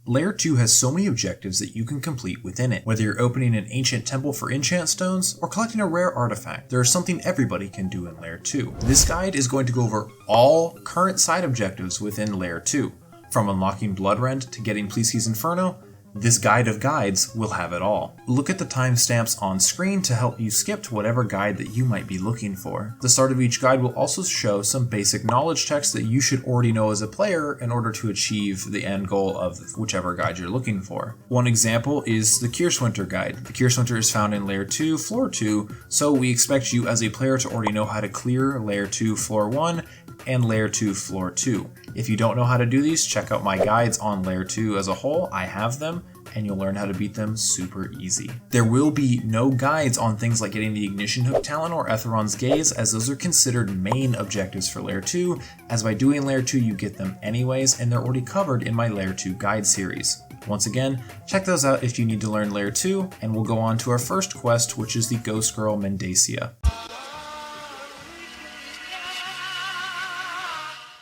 Layer 2 has so many objectives that you can complete within it. Whether you're opening an ancient temple for enchant stones or collecting a rare artifact, there is something everybody can do in Layer 2. This guide is going to go over all current side objectives within Layer 2. From unlocking Bloodrend to getting Pleeksty's Inferno, this guide of guides will have it all. Look at the timestamps on screen to help you skip to whatever guide that you might be looking for. The start of each guide will also show some basic knowledge text that you should already know as a player in order to achieve the end goal of whichever guide you're looking for. One example is the Kyrswynter guide. The Kyrswynter is found in Layer 2, Floor 2, so we expect you as a player to already know how to clear Layer 2, Floor 1, and Layer 2, Floor 2. If you don't know how to do these, check out my guides on Layer 2 as a whole. I have them, and you'll learn how to beat them super easy. There will be no guides on things like getting the Ignition Hook Talent or Etheron's Gaze, as those are considered main objectives for Layer 2, as by doing Layer 2 you get them anyways, and they're already covered in my Layer 2 guide series. Once again, check those out if you need to learn Layer 2, and we'll go on to our first quest, which is the Ghost Girl Mendacia.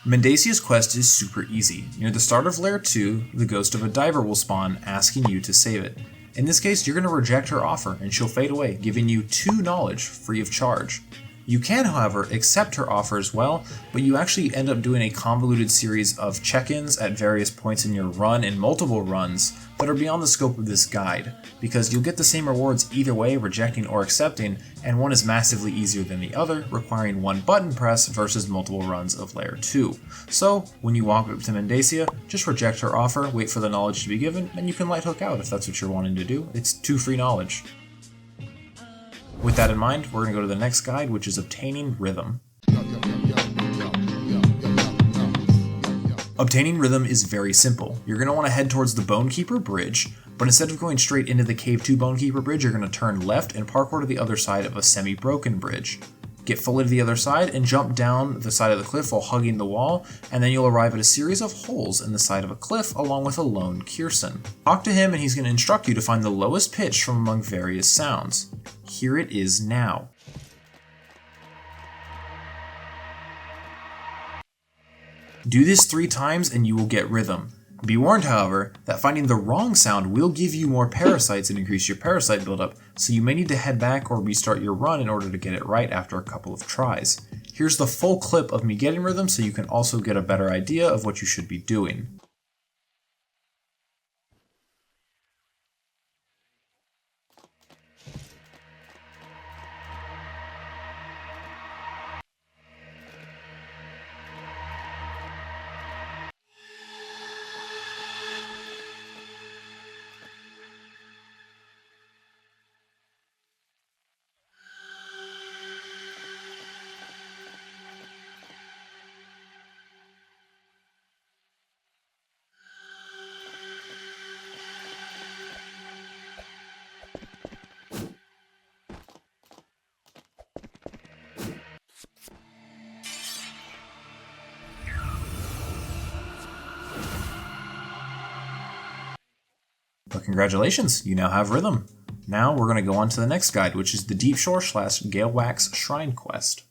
Mendacia's quest is super easy. Near the start of Layer 2, the ghost of a diver will spawn, asking you to save it. In this case, you're going to reject her offer, and she'll fade away, giving you 2 knowledge free of charge. You can, however, accept her offer as well, but you actually end up doing a convoluted series of check-ins at various points in your run and multiple runs that are beyond the scope of this guide, because you'll get the same rewards either way, rejecting or accepting, and one is massively easier than the other, requiring one button press versus multiple runs of Layer 2. So, when you walk up to Mendacia, just reject her offer, wait for the knowledge to be given, and you can light hook out if that's what you're wanting to do. It's 2 free knowledge. With that in mind, we're going to go to the next guide, which is Obtaining Rhythm. Obtaining Rhythm is very simple. You're going to want to head towards the Bonekeeper Bridge, but instead of going straight into the Cave 2 Bonekeeper Bridge, you're going to turn left and parkour to the other side of a semi-broken bridge. Get fully to the other side and jump down the side of the cliff while hugging the wall, and then you'll arrive at a series of holes in the side of a cliff along with a lone Kyrswynter. Talk to him and he's going to instruct you to find the lowest pitch from among various sounds. Here it is now. Do this 3 times and you will get rhythm. Be warned, however, that finding the wrong sound will give you more parasites and increase your parasite buildup, so you may need to head back or restart your run in order to get it right after a couple of tries. Here's the full clip of me getting rhythm so you can also get a better idea of what you should be doing. But congratulations, you now have rhythm. Now we're going to go on to the next guide, which is the Deepshore / Galewax Shrine Quest.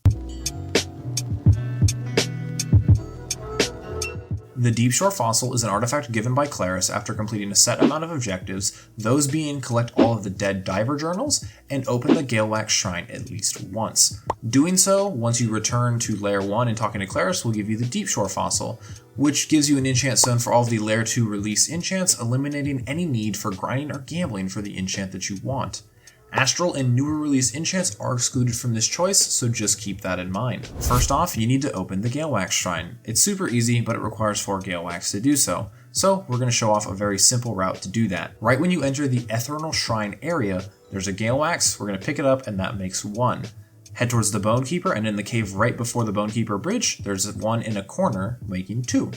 The Deepshore Fossil is an artifact given by Claris after completing a set amount of objectives, those being collect all of the dead diver journals and open the Galewax Shrine at least once. Doing so, once you return to Layer 1 and talking to Claris, will give you the Deepshore Fossil, which gives you an enchant stone for all of the Layer 2 release enchants, eliminating any need for grinding or gambling for the enchant that you want. Astral and newer release enchants are excluded from this choice, so just keep that in mind. First off, you need to open the Galewax Shrine. It's super easy, but it requires 4 Galewax to do so. So we're going to show off a very simple route to do that. Right when you enter the Ethereal Shrine area, there's a Galewax, we're going to pick it up and that makes 1. Head towards the Bonekeeper, and in the cave right before the Bonekeeper Bridge, there's 1 in a corner, making 2.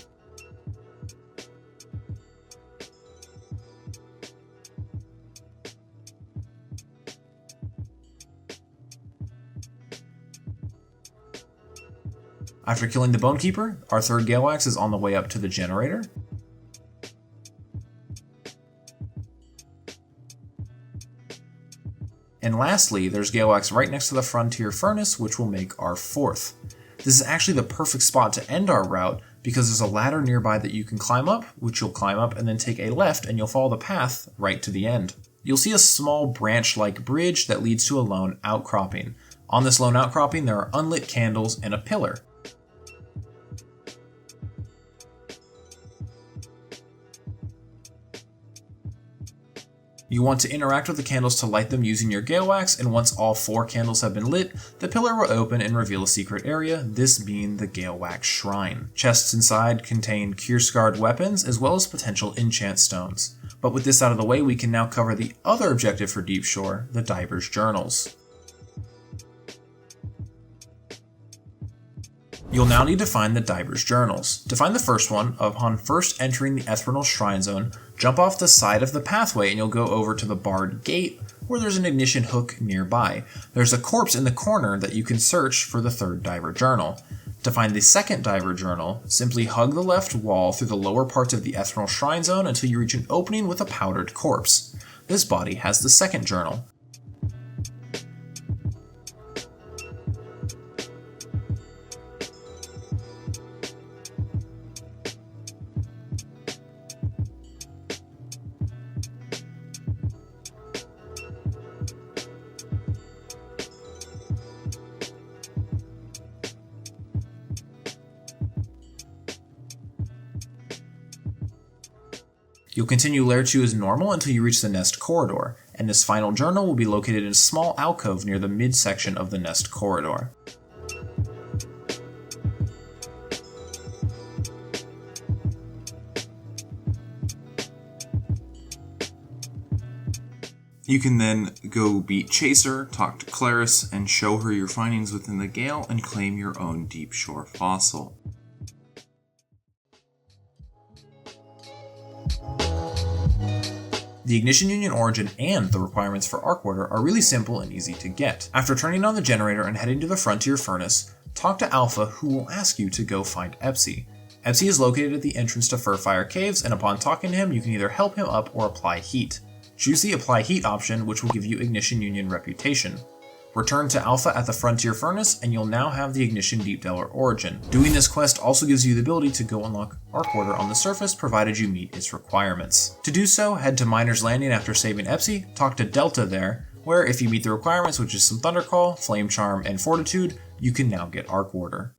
After killing the Bonekeeper, our third Galewax is on the way up to the generator. And lastly, there's Galewax right next to the Frontier Furnace, which will make our 4th. This is actually the perfect spot to end our route, because there's a ladder nearby that you can climb up, which you'll climb up and then take a left and you'll follow the path right to the end. You'll see a small branch-like bridge that leads to a lone outcropping. On this lone outcropping there are unlit candles and a pillar. You want to interact with the candles to light them using your Galewax, and once all 4 candles have been lit, the pillar will open and reveal a secret area, this being the Galewax Shrine. Chests inside contain Kyrswynter weapons as well as potential enchant stones. But with this out of the way, we can now cover the other objective for Deepshore, the Diver's Journals. You'll now need to find the Diver's Journals. To find the first one, upon first entering the Ethereal Shrine Zone, jump off the side of the pathway and you'll go over to the barred gate where there's an ignition hook nearby. There's a corpse in the corner that you can search for the third Diver Journal. To find the second Diver Journal, simply hug the left wall through the lower parts of the Ethereal Shrine Zone until you reach an opening with a powdered corpse. This body has the second journal. You'll continue Layer 2 as normal until you reach the Nest Corridor, and this final journal will be located in a small alcove near the midsection of the Nest Corridor. You can then go beat Chaser, talk to Claris, and show her your findings within the Gale and claim your own Deepshore fossil. The Ignition Union origin and the requirements for Arcwarder are really simple and easy to get. After turning on the generator and heading to the Frontier Furnace, talk to Alpha, who will ask you to go find Epsy. Epsy is located at the entrance to Furfire Caves, and upon talking to him you can either help him up or apply heat. Choose the Apply Heat option, which will give you Ignition Union reputation. Return to Alpha at the Frontier Furnace and you'll now have the Ignition Deep Delver origin. Doing this quest also gives you the ability to go unlock Arcwarder on the surface, provided you meet its requirements. To do so, head to Miner's Landing after saving Epsy, talk to Delta there, where if you meet the requirements, which is some Thundercall, Flame Charm, and Fortitude, you can now get Arcwarder.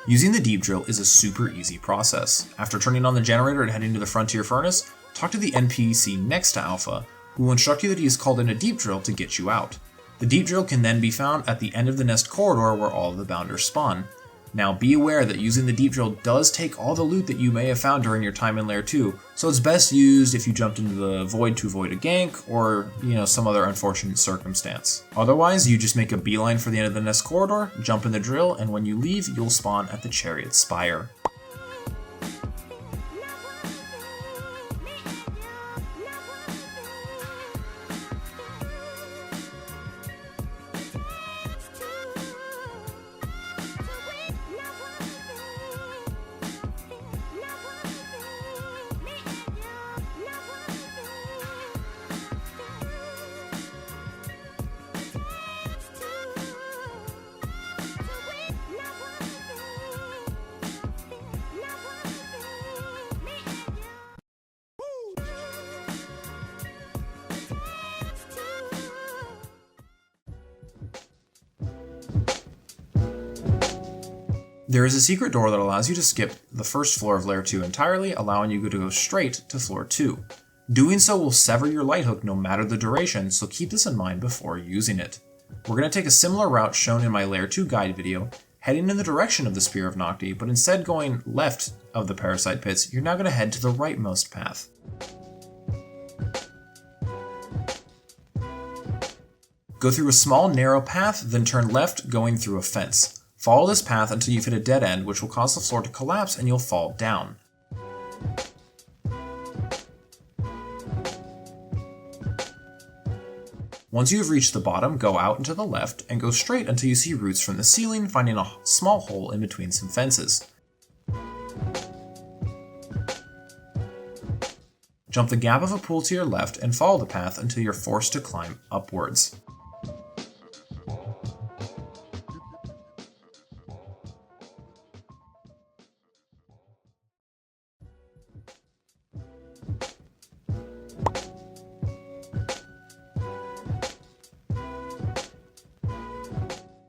Using the Deepdrill is a super easy process. After turning on the generator and heading to the Frontier Furnace, talk to the NPC next to Alpha, who will instruct you that he has called in a Deepdrill to get you out. The Deepdrill can then be found at the end of the Nest Corridor where all of the Bounders spawn. Now be aware that using the Deepdrill does take all the loot that you may have found during your time in Layer 2, so it's best used if you jumped into the Void to avoid a gank or, some other unfortunate circumstance. Otherwise, you just make a beeline for the end of the Nest Corridor, jump in the drill, and when you leave, you'll spawn at the Chariot Spire. There is a secret door that allows you to skip the first floor of Layer 2 entirely, allowing you to go straight to Floor 2. Doing so will sever your light hook no matter the duration, so keep this in mind before using it. We're going to take a similar route shown in my Layer 2 guide video, heading in the direction of the Spear of Nocti, but instead going left of the Parasite Pits, you're now going to head to the rightmost path. Go through a small narrow path, then turn left going through a fence. Follow this path until you've hit a dead end, which will cause the floor to collapse and you'll fall down. Once you have reached the bottom, go out and to the left and go straight until you see roots from the ceiling, finding a small hole in between some fences. Jump the gap of a pool to your left and follow the path until you're forced to climb upwards.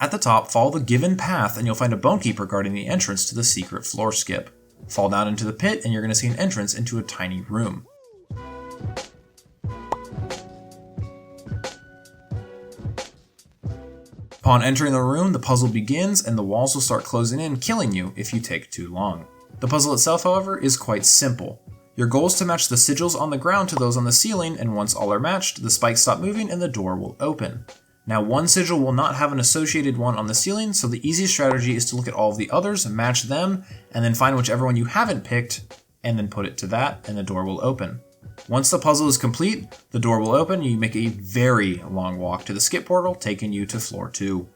At the top, follow the given path and you'll find a bonekeeper guarding the entrance to the secret floor skip. Fall down into the pit and you're going to see an entrance into a tiny room. Upon entering the room, the puzzle begins and the walls will start closing in, killing you if you take too long. The puzzle itself, however, is quite simple. Your goal is to match the sigils on the ground to those on the ceiling, and once all are matched, the spikes stop moving and the door will open. Now, one sigil will not have an associated one on the ceiling, so the easiest strategy is to look at all of the others, match them, and then find whichever one you haven't picked, and then put it to that, and the door will open. Once the puzzle is complete, the door will open, and you make a very long walk to the skip portal, taking you to floor 2.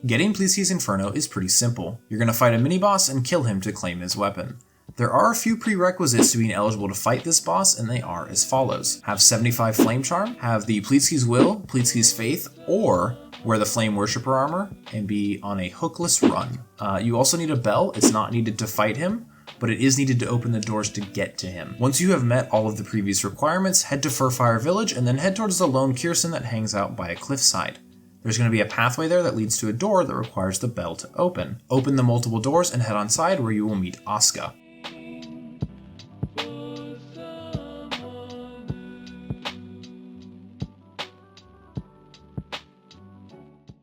Getting Pleeksty's Inferno is pretty simple. You're going to fight a mini-boss and kill him to claim his weapon. There are a few prerequisites to being eligible to fight this boss, and they are as follows. Have 75 Flame Charm, have the Pleeksty's Will, Pleeksty's Faith, or wear the Flame Worshipper armor and be on a hookless run. You also need a bell. It's not needed to fight him, but it is needed to open the doors to get to him. Once you have met all of the previous requirements, head to Furfire Village and then head towards the lone Kyrswynter that hangs out by a cliffside. There's going to be a pathway there that leads to a door that requires the bell to open. Open the multiple doors and head on side where you will meet Asuka.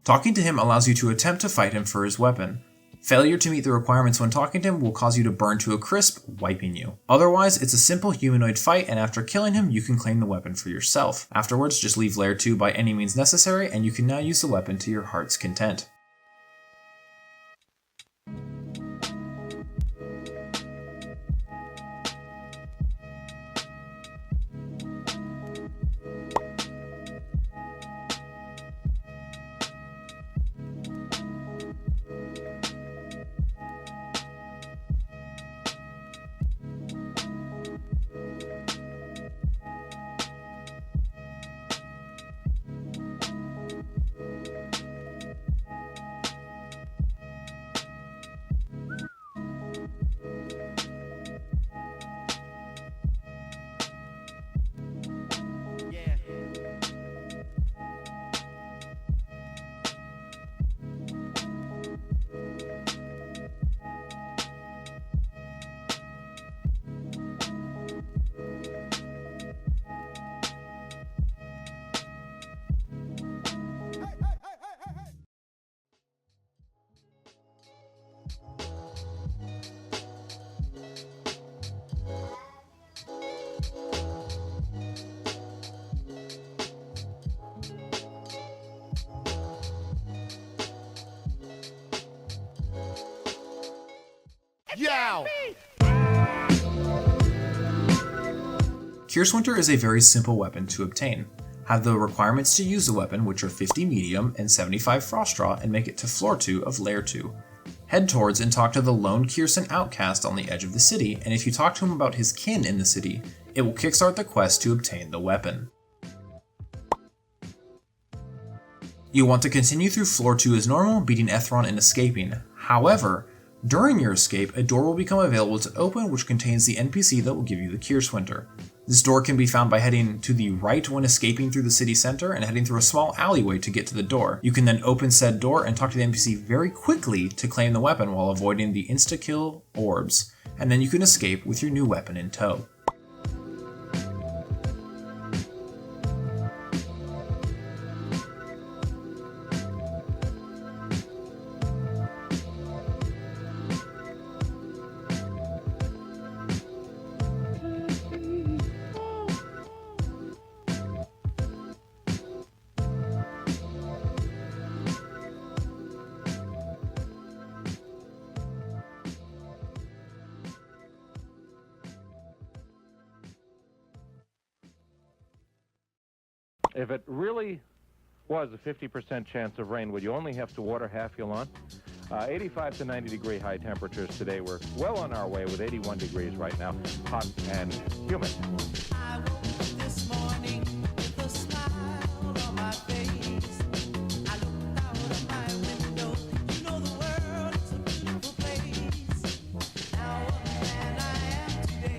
Talking to him allows you to attempt to fight him for his weapon. Failure to meet the requirements when talking to him will cause you to burn to a crisp, wiping you. Otherwise, it's a simple humanoid fight, and after killing him, you can claim the weapon for yourself. Afterwards, just leave Lair 2 by any means necessary, and you can now use the weapon to your heart's content. Yow! Kyrswynter is a very simple weapon to obtain. Have the requirements to use the weapon, which are 50 medium and 75 frost draw, and make it to floor 2 of lair 2. Head towards and talk to the lone Kyrswynter outcast on the edge of the city, and if you talk to him about his kin in the city, it will kickstart the quest to obtain the weapon. You want to continue through floor 2 as normal, beating Ethron and escaping. However, during your escape, a door will become available to open which contains the NPC that will give you the Kyrswynter. This door can be found by heading to the right when escaping through the city center and heading through a small alleyway to get to the door. You can then open said door and talk to the NPC very quickly to claim the weapon while avoiding the insta-kill orbs, and then you can escape with your new weapon in tow. If it really was a 50% chance of rain, would you only have to water half your lawn? 85 to 90 degree high temperatures today. We're well on our way with 81 degrees right now, hot and humid. I woke up this morning with a smile on my face. I looked out of my window. You know the world is a beautiful place. Now what man I am today.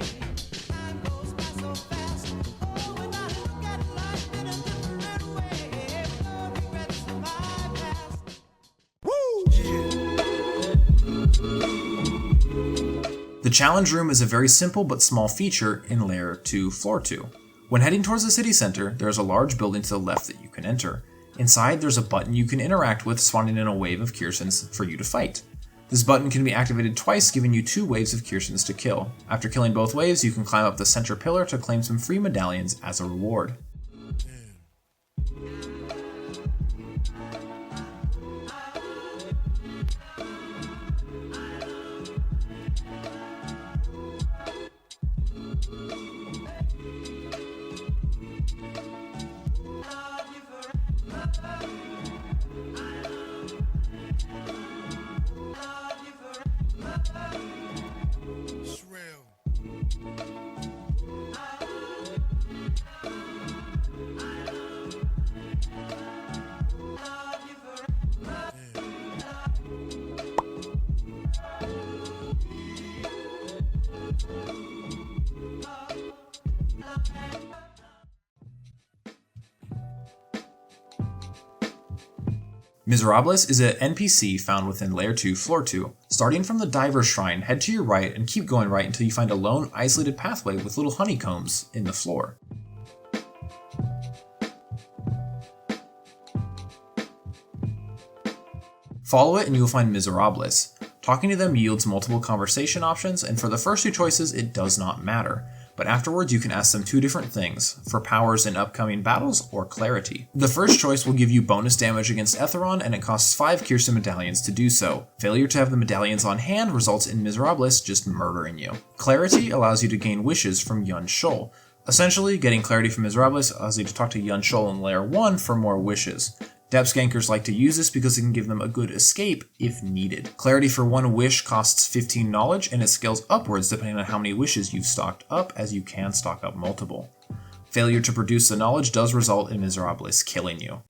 Time goes by so fast. Oh, when I look at life in a different way, no regrets of my past. The challenge room is a very simple but small feature in Layer 2, Floor 2. When heading towards the city center, there is a large building to the left that you can enter. Inside, there's a button you can interact with, spawning in a wave of Kyrswynter for you to fight. This button can be activated twice, giving you 2 waves of Kyrswynter to kill. After killing both waves, you can climb up the center pillar to claim some free medallions as a reward. Miserables is an NPC found within Layer 2, Floor 2. Starting from the Diver's Shrine, head to your right and keep going right until you find a lone, isolated pathway with little honeycombs in the floor. Follow it and you will find Miserables. Talking to them yields multiple conversation options, and for the first 2 choices it does not matter. But afterwards you can ask them 2 different things, for powers in upcoming battles or clarity. The first choice will give you bonus damage against Etheron, and it costs 5 Kyrswynter medallions to do so. Failure to have the medallions on hand results in Miserables just murdering you. Clarity allows you to gain wishes from Yun Shol. Essentially, getting clarity from Miserables allows you to talk to Yun Shol in Layer 1 for more wishes. Depth Skankers like to use this because it can give them a good escape if needed. Clarity for 1 wish costs 15 knowledge, and it scales upwards depending on how many wishes you've stocked up, as you can stock up multiple. Failure to produce the knowledge does result in Miserables killing you.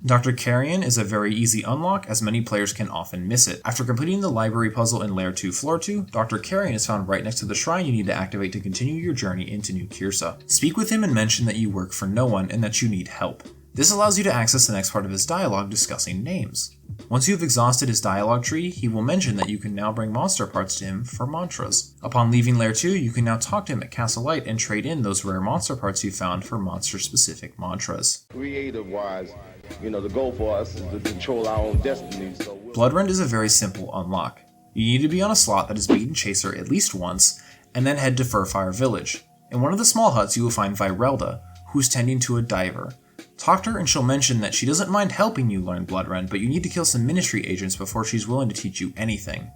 Dr. Carrion is a very easy unlock, as many players can often miss it. After completing the library puzzle in Layer 2, Floor 2, Dr. Carrion is found right next to the shrine you need to activate to continue your journey into New Kyrsa. Speak with him and mention that you work for no one and that you need help. This allows you to access the next part of his dialogue discussing names. Once you've exhausted his dialogue tree, he will mention that you can now bring monster parts to him for mantras. Upon leaving Layer 2, you can now talk to him at Castle Light and trade in those rare monster parts you found for monster-specific mantras. Creative-wise, the goal for us is to control our own destiny. Bloodrend is a very simple unlock. You need to be on a slot that has beaten Chaser at least once, and then head to Furfire Village. In one of the small huts you will find Virelda, who's tending to a diver. Talk to her and she'll mention that she doesn't mind helping you learn Bloodrend, but you need to kill some ministry agents before she's willing to teach you anything.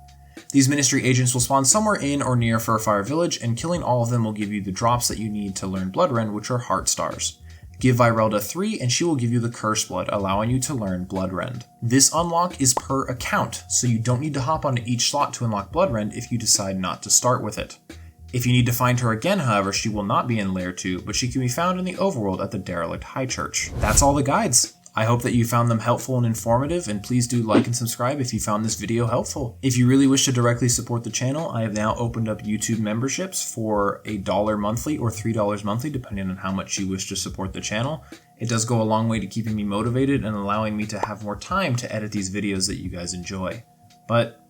These ministry agents will spawn somewhere in or near Furfire Village, and killing all of them will give you the drops that you need to learn Bloodrend, which are heart stars. Give Virelda 3 and she will give you the Curse Blood, allowing you to learn Bloodrend. This unlock is per account, so you don't need to hop onto each slot to unlock Bloodrend if you decide not to start with it. If you need to find her again, however, she will not be in Layer 2, but she can be found in the overworld at the Derelict High Church. That's all the guides. I hope that you found them helpful and informative, and please do like and subscribe if you found this video helpful. If you really wish to directly support the channel, I have now opened up YouTube memberships for $1 monthly or $3 monthly, depending on how much you wish to support the channel. It does go a long way to keeping me motivated and allowing me to have more time to edit these videos that you guys enjoy. But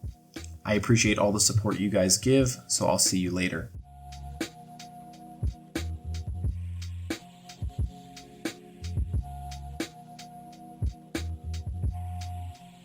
I appreciate all the support you guys give, so I'll see you later.